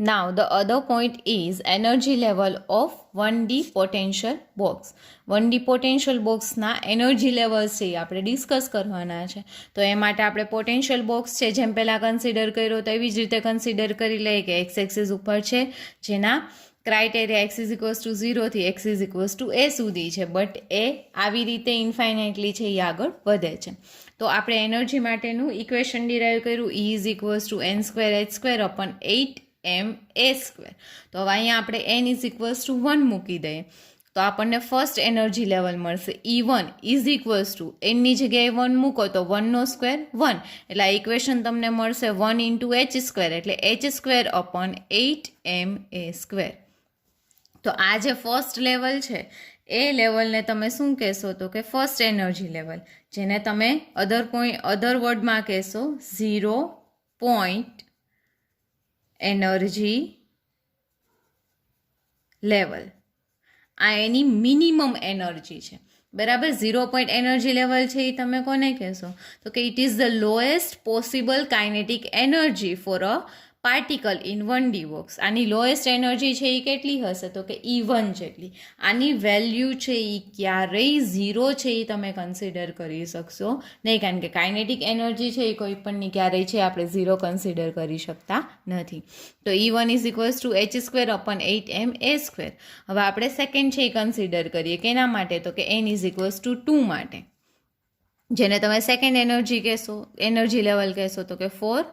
Now the other point is energy level of 1D potential box. 1D potential box ના એનર્જી લેવલ્સ છે એ આપણે ડિસ્કસ કરવાના છે. તો એ માટે આપણે પોટેન્શિયલ બોક્સ છે જેમ પહેલાં કન્સિડર કર્યો તો એવી જ રીતે કન્સિડર કરી લઈએ કે એક્સ એક્સિસ ઉપર છે જેના criteria x is equals to 0 થી x is equals to a સુધી છે, બટ એ આવી રીતે ઇન્ફાઇનાઇટલી છે એ આગળ વધે છે. તો આપણે એનર્જી માટેનું ઇક્વેશન ડિરાઈવ કર્યું E is equals two n²h² અપન 8ma². તો હવે અહીંયા આપણે n ઇઝ ઇક્વલ્સ ટુ 1 મૂકી દઈએ તો આપણને ફર્સ્ટ એનર્જી લેવલ મળશે E1 ઇઝ ઇક્વલ્સ ટુ એનની જગ્યાએ 1 મૂકો તો 1નો સ્ક્વેર 1, એટલે આ ઇક્વેશન તમને મળશે 1 ઇન્ટુ h², એટલે h² અપન 8ma². તો આ જે ફર્સ્ટ લેવલ છે એ લેવલને તમે શું કહેશો તો કે ફર્સ્ટ એનર્જી લેવલ, જેને તમે અધર વર્ડમાં કહેશો 0 પોઈન્ટ એનર્જી લેવલ. આ એની મિનિમમ એનર્જી છે, બરાબર. 0 પોઈન્ટ એનર્જી લેવલ છે એ તમે કોને કહેશો તો કે it is the lowest possible kinetic energy for a particle in 1D box. આની લોએસ્ટ એનર્જી છે એ કેટલી હશે તો કે E1 જેટલી. આની વેલ્યુ છે એ ક્યારેય 0 છે એ તમે કન્સિડર કરી શકશો નહીં, કારણ કે કાઇનેટિક એનર્જી છે એ કોઈ પણની ક્યારેય છે આપણે 0 કન્સિડર કરી શકતા નથી. તો E1 is equals two h² અપન 8ma². હવે આપણે સેકન્ડ છે એ કન્સિડર કરીએ કેના માટે તો કે n ઇઝ ઇક્વલ્સ ટુ 2 માટે, જેને તમે સેકન્ડ એનર્જી કહેશો, એનર્જી લેવલ કહેશો તો કે 4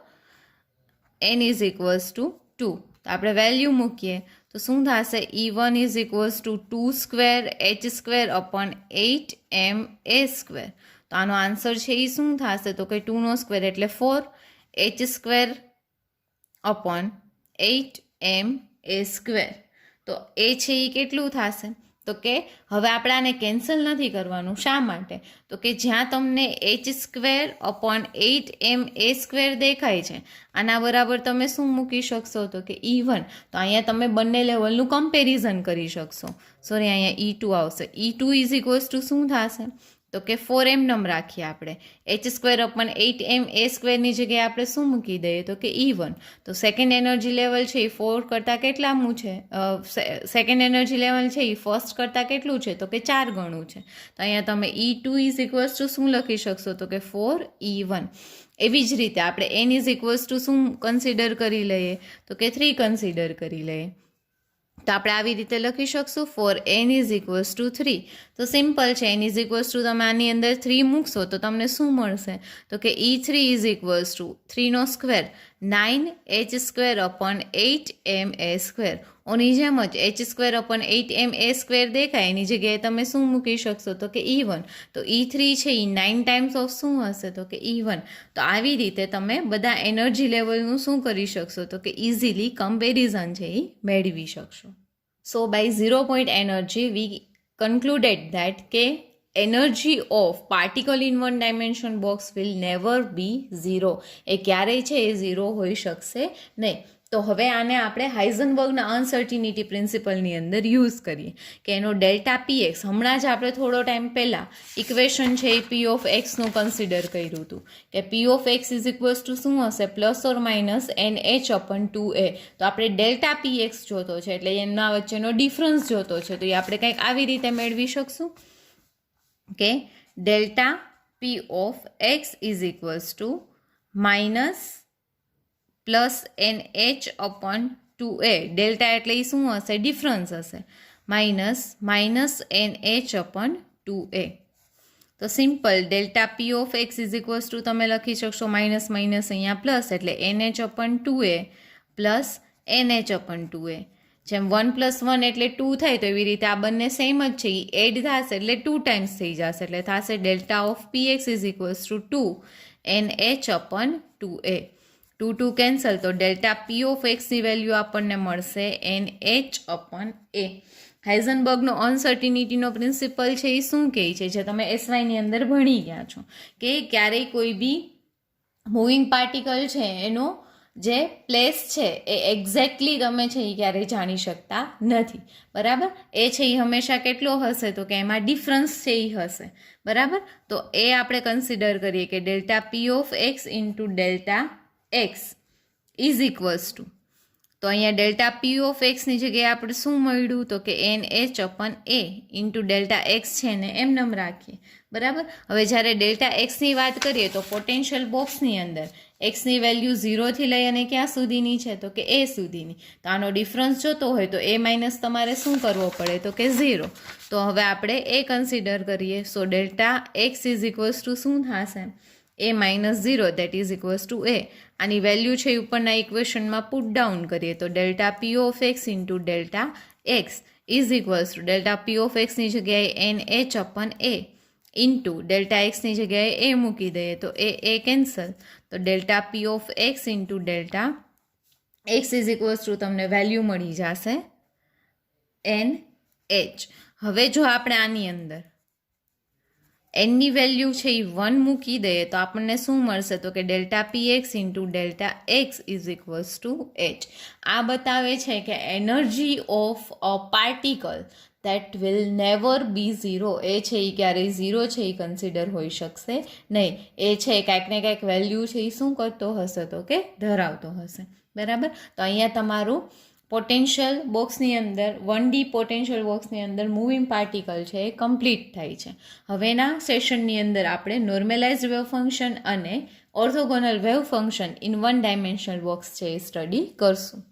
n ઇઝ ઇક્વલ્સ ટુ 2. તો આપણે વેલ્યુ મૂકીએ તો શું થશે E1 is equals two 2² h² અપન 8ma². તો આનો આન્સર છે એ શું થશે તો કે 2નો સ્ક્વેર એટલે 4 h² અપન 8ma². તો એ છે એ કેટલું થશે તો કે હવે આપણે આને કેન્સલ નથી કરવાનું. શા માટે તો કે જ્યાં તમને h² અપોન 8ma² દેખાય છે આના બરાબર તમે શું મૂકી શકશો તો કે E1. તો અહીંયા તમે બંને લેવલનું કમ્પેરિઝન કરી શકશો. સોરી, અહીંયા E2 આવશે. E2 ઇઝ ઇક્વલ્સ ટુ શું થશે તો કે 4m નમ રાખીએ આપણે, h² અપન 8ma² ની જગ્યાએ આપણે શું મૂકી દઈએ તો કે E1. તો સેકન્ડ એનર્જી લેવલ છે એ 4 કરતાં કેટલામું છે, સેકન્ડ એનર્જી લેવલ છે એ ફર્સ્ટ કરતાં કેટલું છે તો કે 4 ગણું છે. તો અહીંયા તમે E2 ઇઝ ઇક્વલ્સ ટુ શું લખી શકશો તો કે 4E1. એવી જ રીતે આપણે n ઇઝ ઇક્વલ્સ ટુ શું કન્સિડર કરી લઈએ તો કે 3 કન્સિડર કરી લઈએ. તો આપણે આવી રીતે લખી શકશું for n is equals to 3. તો સિમ્પલ છે, n ઇઝ ઇક્વલ્સ ટુ તમે આની અંદર 3 મૂકશો તો તમને શું મળશે? તો કે E3 ઇઝ ઇક્વલ્સ ટુ 3નો સ્ક્વેર 9h² અપોન 8ma². ઓની જેમ જ h² અપોન 8ma² દેખાય, એની જગ્યાએ તમે શું મૂકી શકશો? તો કે E1. તો E3 છે એ 9 ટાઈમ્સ ઓફ શું હશે? તો કે E1. તો આવી રીતે તમે બધા એનર્જી લેવલનું શું કરી શકશો? તો કે ઇઝીલી કમ્પેરિઝન છે એ મેળવી શકશો. So bye 0 point energy we concluded that કે energy of particle in one dimension box will never be 0. એ ક્યારેય છે એ 0 હોઈ શકશે નહીં. તો હવે આને આપણે હાઇઝનબર્ગના અનસર્ટિનિટી પ્રિન્સિપલની અંદર યુઝ કરીએ કે એનો ડેલ્ટા પીએક્સ, હમણાં જ આપણે થોડો ટાઈમ પહેલાં ઇક્વેશન છે એ પી ઓફ એક્સનું કન્સિડર કર્યું હતું કે પી of x is equals to શું હશે? Plus or minus NH અપન 2a. તો આપણે ડેલ્ટા પીએક્સ જોતો છે એટલે એમના વચ્ચેનો ડિફરન્સ જોતો છે, તો એ આપણે કંઈક આવી રીતે મેળવી શકશું કે delta p of x is equals to minus plus NH upon 2a. Delta એટલે એ શું હશે? ડિફરન્સ હશે. Minus NH upon 2a. તો simple delta p of x is equals two તમે લખી શકશો માઇનસ માઇનસ અહીંયા પ્લસ એટલે NH upon 2a plus NH upon 2a. જેમ 1 + 1 એટલે 2 થાય, તો એવી રીતે આ બંને સેમ જ છે, એ એડ થશે એટલે 2 ટાઈમ્સ થઈ જશે, એટલે થશે delta of P x is equals two 2 NH upon 2a. 2 2 cancel, તો ડેલ્ટા પી ઓફ એક્સની વેલ્યુ આપણને મળશે NH અપોન a. હાઇઝનબર્ગનો અનસર્ટિનિટીનો પ્રિન્સિપલ છે એ શું કહે છે, જે તમે એસવાયની અંદર ભણી ગયા છો કે ક્યારેય કોઈ બી મૂવિંગ પાર્ટિકલ છે એનો જે પ્લેસ છે એ એક્ઝેક્ટલી તમે છે એ ક્યારેય જાણી શકતા નથી, બરાબર. એ છે એ હંમેશા કેટલો હશે? તો કે એમાં ડિફરન્સ છે એ હશે, બરાબર. તો એ આપણે કન્સિડર કરીએ કે delta p of x into delta x is equals two, તો અહીંયા ડેલ્ટા પી ઓફ એક્સની જગ્યાએ આપણે શું મળ્યું? તો કે NH upon a into delta x છે ને એમનેમ રાખીએ, બરાબર. હવે જ્યારે ડેલ્ટા એક્સની વાત કરીએ તો પોટેન્શિયલ બોક્સની અંદર એક્સની વેલ્યુ 0થી લઈ અને ક્યાં સુધીની છે? તો કે a સુધીની. તો આનો ડિફરન્સ જોતો હોય તો a માઇનસ તમારે શું કરવો પડે? તો કે 0. તો હવે આપણે એ કન્સિડર કરીએ. So delta x is equals to શું થશે? a minus 0 that is equals to a. આની વેલ્યુ છે ઉપરના ઇક્વેશનમાં પુટ ડાઉન કરીએ તો delta p of x into delta x is equals to delta p of એક્સની જગ્યાએ NH upon a into delta એક્સની જગ્યાએ a મૂકી દઈએ તો એ કેન્સલ, તો delta p of x into delta x is equals to તમને વેલ્યુ મળી જશે NH. હવે જો આપણે આની અંદર એનની વેલ્યુ છે એ 1 મૂકી દઈએ તો આપણને શું મળશે? તો કે delta P x into delta x is equals two h. આ બતાવે છે કે energy of a particle that will never be 0. એ છે એ ક્યારેય 0 છે એ કન્સિડર હોઈ શકશે નહીં. એ છે કાંઈક ને કાંઈક વેલ્યુ છે એ શું કરતો હશે? તો કે ધરાવતો હશે, બરાબર. તો અહીંયા તમારું પોટેન્શિયલ બોક્સની અંદર 1D પોટેન્શિયલ બોક્સની અંદર મૂવિંગ પાર્ટિકલ છે એ કમ્પ્લીટ થાય છે. હવેના સેશનની અંદર આપણે નોર્મલાઇઝ્ડ વેવ ફંક્શન અને orthogonal wave function in 1 dimensional box છે એ સ્ટડી કરશું.